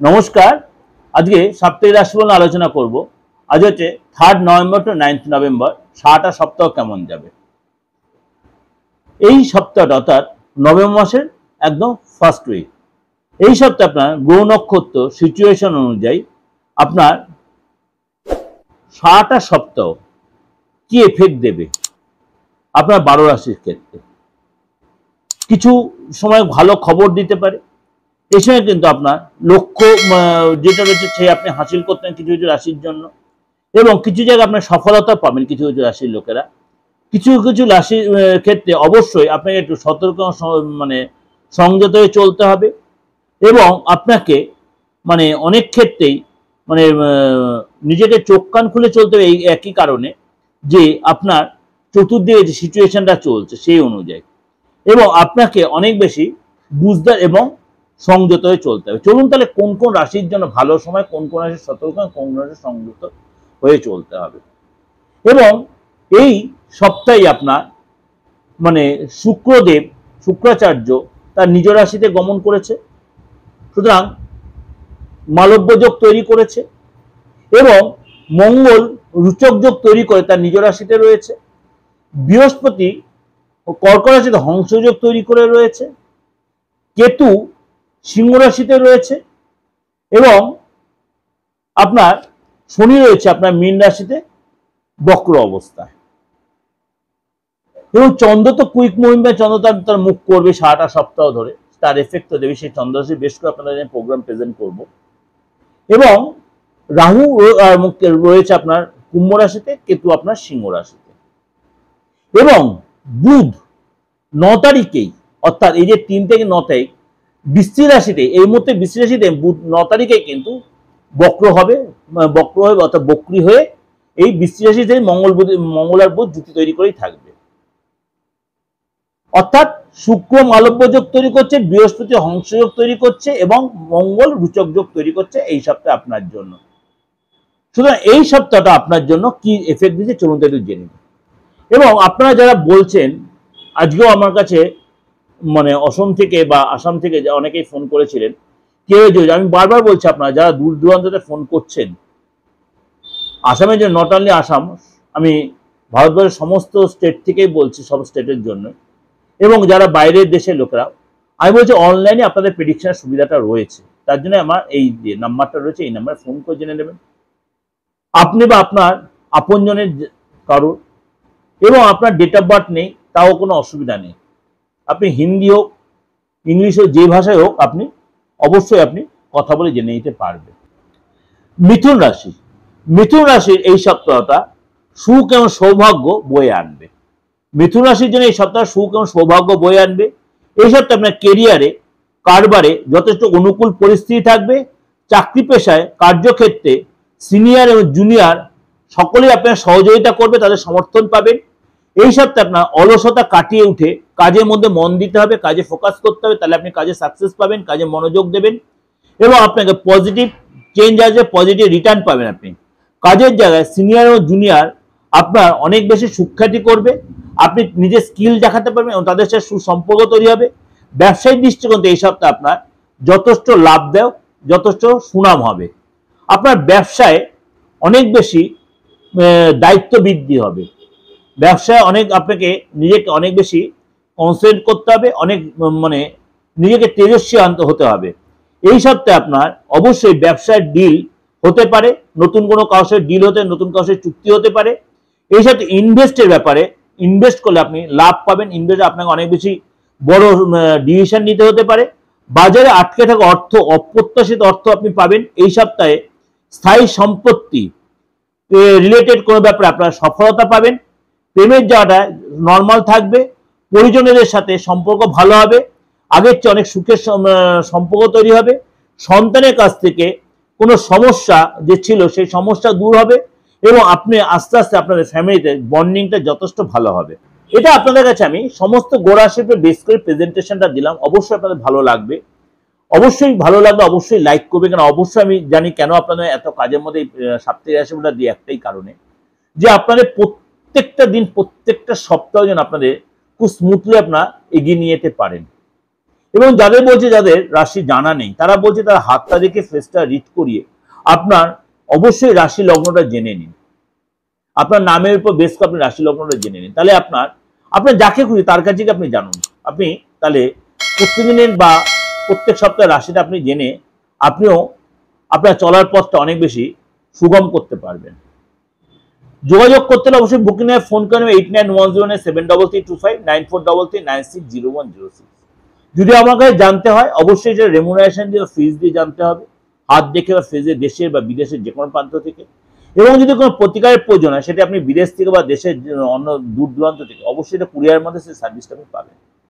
নমস্কার। আজকে সাপ্তাহিক রাশিফল আলোচনা করব। আজ হচ্ছে 3 নভেম্বর টু 9 নভেম্বর। সারাটা সপ্তাহ কেমন যাবে। এই সপ্তাহটা অর্থাৎ নভেম্বর মাসের একদম ফার্স্ট উইক। এই সপ্তাহে আপনার গ্রহ নক্ষত্র সিচুয়েশন অনুযায়ী আপনার সারাটা সপ্তাহ কি এফেক্ট দেবে আপনার 12 রাশির ক্ষেত্রে। কিছু সময় ভালো খবর দিতে পারে। এই সময় কিন্তু আপনার লক্ষ্য যেটা রয়েছে সে আপনি হাসিল করতেন কিছু কিছু রাশির জন্য, এবং কিছু জায়গায় আপনার সফলতা পাবেন কিছু কিছু রাশির লোকেরা। কিছু কিছু রাশির ক্ষেত্রে অবশ্যই আপনাকে একটু সতর্ক সংযত হয়ে চলতে হবে, এবং আপনাকে অনেক ক্ষেত্রেই নিজেকে চোখ কান খুলে চলতে হবে এই একই কারণে যে আপনার চতুর্দিকে যে সিচুয়েশনটা চলছে সেই অনুযায়ী, এবং আপনাকে অনেক বেশি বুঝদার এবং সংযত হয়ে চলতে হবে। চলুন তাহলে কোন কোন রাশির জন্য ভালো সময়, কোন কোন রাশির সতর্ক, কোন রাশির সংযত হয়ে চলতে হবে। এবং এই সপ্তাহে আপনার শুক্রাচার্য তার নিজ রাশিতে গমন করেছে, সুতরাং মালব্য যোগ তৈরি করেছে, এবং মঙ্গল রুচক যোগ তৈরি করে তার নিজ রাশিতে রয়েছে। বৃহস্পতি কর্কট রাশিতে হংসযোগ তৈরি করে রয়েছে। কেতু সিংহ রাশিতে রয়েছে, এবং আপনার শনি রয়েছে আপনার মীন রাশিতে বক্র অবস্থায়। এবং চন্দ্র তো কুইক মুভমেন্ট, চন্দ্র তার মুখ করবে সারাটা সপ্তাহ ধরে, তার এফেক্ট তো দেবে। সেই চন্দ্র রাশি বেশ করে আপনাদের প্রোগ্রাম প্রেজেন্ট করব। এবং রাহু রয়েছে আপনার কুম্ভ রাশিতে, কেতু আপনার সিংহ রাশিতে। এবং বুধ 9 তারিখেই, অর্থাৎ এই যে 3 থেকে 9 তারিখ বৃশ্চিক রাশিতে, এই মুহূর্তে বৃশ্চিক রাশিতে বুধ 9 তারিখে কিন্তু বক্র হবে অর্থাৎ বক্রী হয়ে এই বৃশ্চিক রাশিতে মঙ্গল আর বুধ যুতি তৈরি করেই থাকবে। অর্থাৎ শুক্র মালব্য যোগ তৈরি করছে, বৃহস্পতি হংসযোগ তৈরি করছে, এবং মঙ্গল রুচক যোগ তৈরি করছে এই সপ্তাহে আপনার জন্য। সুতরাং এই সপ্তাহটা আপনার জন্য কি এফেক্ট দিচ্ছে চলুন একটু জেনে নিন। এবং আপনারা যারা বলছেন, আজকেও আমার কাছে অসম থেকে বা আসাম থেকে অনেকেই ফোন করেছিলেন, কেউ আমি বারবার বলছি আপনারা যারা দূর দূরান্ততে ফোন করছেন, আসামের জন্য, নট অনলি আসাম, আমি ভারতবর্ষের সমস্ত স্টেট থেকেই বলছি, সব স্টেটের জন্য, এবং যারা বাইরের দেশের লোকেরা, আমি বলছি অনলাইনে আপনাদের প্রেডিকশনের সুবিধাটা রয়েছে। তার জন্য আমার এই যে নাম্বারটা রয়েছে এই নাম্বারে ফোন করে জেনে নেবেন। আপনি বা আপনার আপনজনের কারোর এবং আপনার ডেট অফ বার্থ নেই, তাও কোনো অসুবিধা নেই। আপনি হিন্দি হোক, ইংলিশ হোক, যে ভাষায় হোক, আপনি অবশ্যই আপনি কথা বলে জেনে নিতে পারবেন। মিথুন রাশি, মিথুন রাশির এই সপ্তাহটা সুখ এবং সৌভাগ্য বয়ে আনবে। মিথুন রাশির জন্য এই সপ্তাহ সুখ এবং সৌভাগ্য বয়ে আনবে। এই সপ্তাহে আপনার কেরিয়ারে, কারবারে যথেষ্ট অনুকূল পরিস্থিতি থাকবে। চাকরি পেশায়, কার্যক্ষেত্রে সিনিয়র এবং জুনিয়র সকলেই আপনার সহযোগিতা করবে, তাদের সমর্থন পাবেন। এই সপ্তাহে আপনার অলসতা কাটিয়ে উঠে কাজের মধ্যে মন দিতে হবে, কাজে ফোকাস করতে হবে, তাহলে আপনি কাজে সাকসেস পাবেন, কাজে মনোযোগ দেবেন, এবং আপনাকে পজিটিভ চেঞ্জ আসবে, পজিটিভ রিটার্ন পাবেন। আপনি কাজের জায়গায় সিনিয়র ও জুনিয়র আপনার অনেক বেশি সুখ্যাতি করবে, আপনি নিজের স্কিল দেখাতে পারবেন এবং তাদের সাথে সুসম্পর্ক তৈরি হবে। ব্যবসায়িক দৃষ্টিকোণ থেকে এই সপ্তাহে আপনার যথেষ্ট লাভদায়ক, যথেষ্ট সুনাম হবে। আপনার ব্যবসায় অনেক বেশি দায়িত্ব বৃদ্ধি হবে। ব্যবসায় আপনাকে নিজেকে অনেক বেশি কনসেন্ট্রেট করতে হবে, অনেক নিজেকে তেজস্বী হতে হবে। এই সপ্তাহে আপনার অবশ্যই ব্যবসায় ডিল হতে পারে, নতুন কোনো কারোর সাথে ডিল হতে, নতুন কারোর সাথে চুক্তি হতে পারে। এই সাথে ইনভেস্টের ব্যাপারে, ইনভেস্ট করলে আপনি লাভ পাবেন, ইনভেস্ট আপনাকে অনেক বেশি বড় ডিসিশন নিতে হতে পারে। বাজারে আটকে থাকা অর্থ, অপ্রত্যাশিত অর্থ আপনি পাবেন। এই সপ্তাহে স্থায়ী সম্পত্তি রিলেটেড কোনো ব্যাপারে আপনারা সফলতা পাবেন। প্রেমের জায়গাটা নর্মাল থাকবে, পরিজনদের সাথে সম্পর্ক ভালো হবে, আগের চেয়ে অনেক সুখের সম্পর্ক তৈরি হবে। সন্তানের কাছ থেকে কোনো সমস্যা যে ছিল সেই সমস্যা দূর হবে, এবং আপনি আস্তে আস্তে আপনাদের ফ্যামিলিতে বন্ডিংটা যথেষ্ট ভালো হবে। এটা আপনাদের কাছে আমি সমস্ত গোড়াশিপে বেস করে প্রেজেন্টেশনটা দিলাম। অবশ্যই আপনাদের ভালো লাগবে, অবশ্যই ভালো লাগবে, অবশ্যই লাইক করবে, কারণ অবশ্যই আমি জানি কেন আপনাদের এত কাজের মধ্যে সাপ্তাহিক রাশিফলটা দিই, একটাই কারণে যে আপনাদের প্রত্যেকটা দিন, প্রত্যেকটা সপ্তাহ যেন আপনাদের খুব স্মুথলি আপনারা এগিয়ে নিয়ে যেতে পারেন। এবং যাদের বলছে যাদের রাশি জানা নেই তারা বলছে তার হাতটা দেখে ফেসটা রিড করিয়ে আপনার অবশ্যই রাশি লগ্নটা জেনে নিন, আপনার নামের উপর বেস করে আপনি রাশি লগ্নটা জেনে নিন, তাহলে আপনার যাকে খুশি তার কাছে আপনি জানুন। আপনি তাহলে প্রতিদিনের বা প্রত্যেক সপ্তাহে রাশিটা আপনি জেনে আপনিও আপনার চলার পথটা অনেক বেশি সুগম করতে পারবেন। যোগাযোগ করতে হলে অবশ্যই বুকিং এ ফোন করে 8910973325 9433960106। যদি আমার কাছে জানতে হয় অবশ্যই এটা রেমুনারেশন দিয়ে ফিজ দিয়ে জানতে হবে, হাত দেখে বা ফেজে দেশের বা বিদেশের যে কোনো প্রান্ত থেকে। এবং যদি কোনো প্রতিকারের প্রয়োজন হয় সেটা আপনি বিদেশ থেকে বা দেশের অন্য দূর দূরান্ত থেকে অবশ্যই এটা কুরিয়ারের মধ্যে সেই সার্ভিসটা আপনি পাবেন।